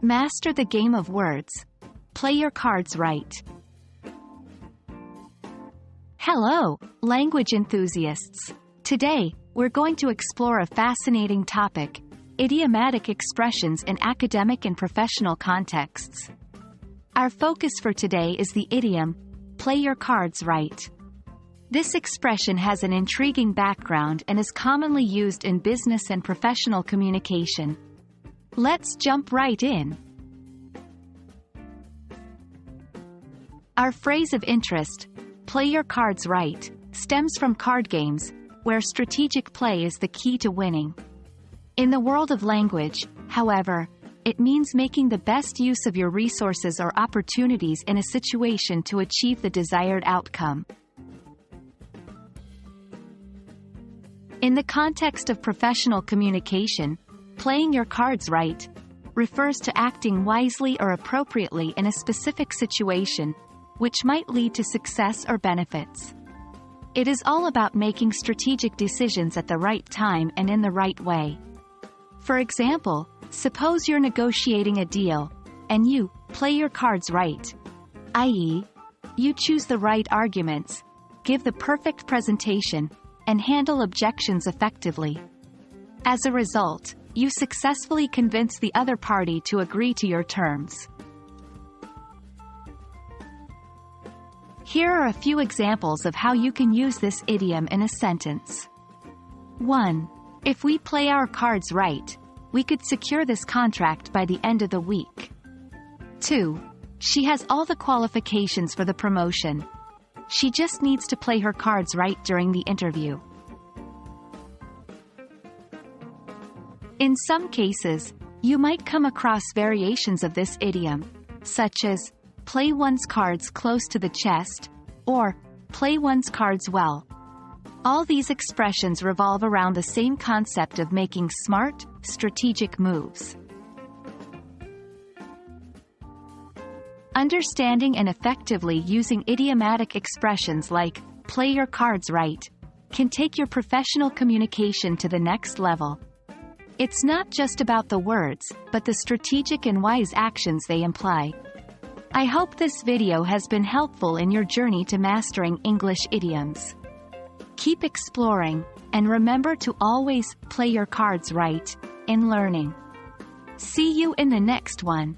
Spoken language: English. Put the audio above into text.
Master the game of words. Play your cards right. Hello, language enthusiasts. Today, we're going to explore a fascinating topic: idiomatic expressions in academic and professional contexts. Our focus for today is the idiom, play your cards right. This expression has an intriguing background and is commonly used in business and professional communication. Let's jump right in. Our phrase of interest, play your cards right, stems from card games, where strategic play is the key to winning. In the world of language, however, it means making the best use of your resources or opportunities in a situation to achieve the desired outcome. In the context of professional communication, playing your cards right refers to acting wisely or appropriately in a specific situation, which might lead to success or benefits. It is all about making strategic decisions at the right time and in the right way. For example, suppose you're negotiating a deal, and you play your cards right, i.e., you choose the right arguments, give the perfect presentation, and handle objections effectively. As a result, you successfully convince the other party to agree to your terms. Here are a few examples of how you can use this idiom in a sentence. 1. If we play our cards right, we could secure this contract by the end of the week. 2. She has all the qualifications for the promotion. She just needs to play her cards right during the interview. In some cases, you might come across variations of this idiom, such as, play one's cards close to the chest, or, play one's cards well. All these expressions revolve around the same concept of making smart, strategic moves. Understanding and effectively using idiomatic expressions like, play your cards right, can take your professional communication to the next level. It's not just about the words, but the strategic and wise actions they imply. I hope this video has been helpful in your journey to mastering English idioms. Keep exploring, and remember to always play your cards right in learning. See you in the next one.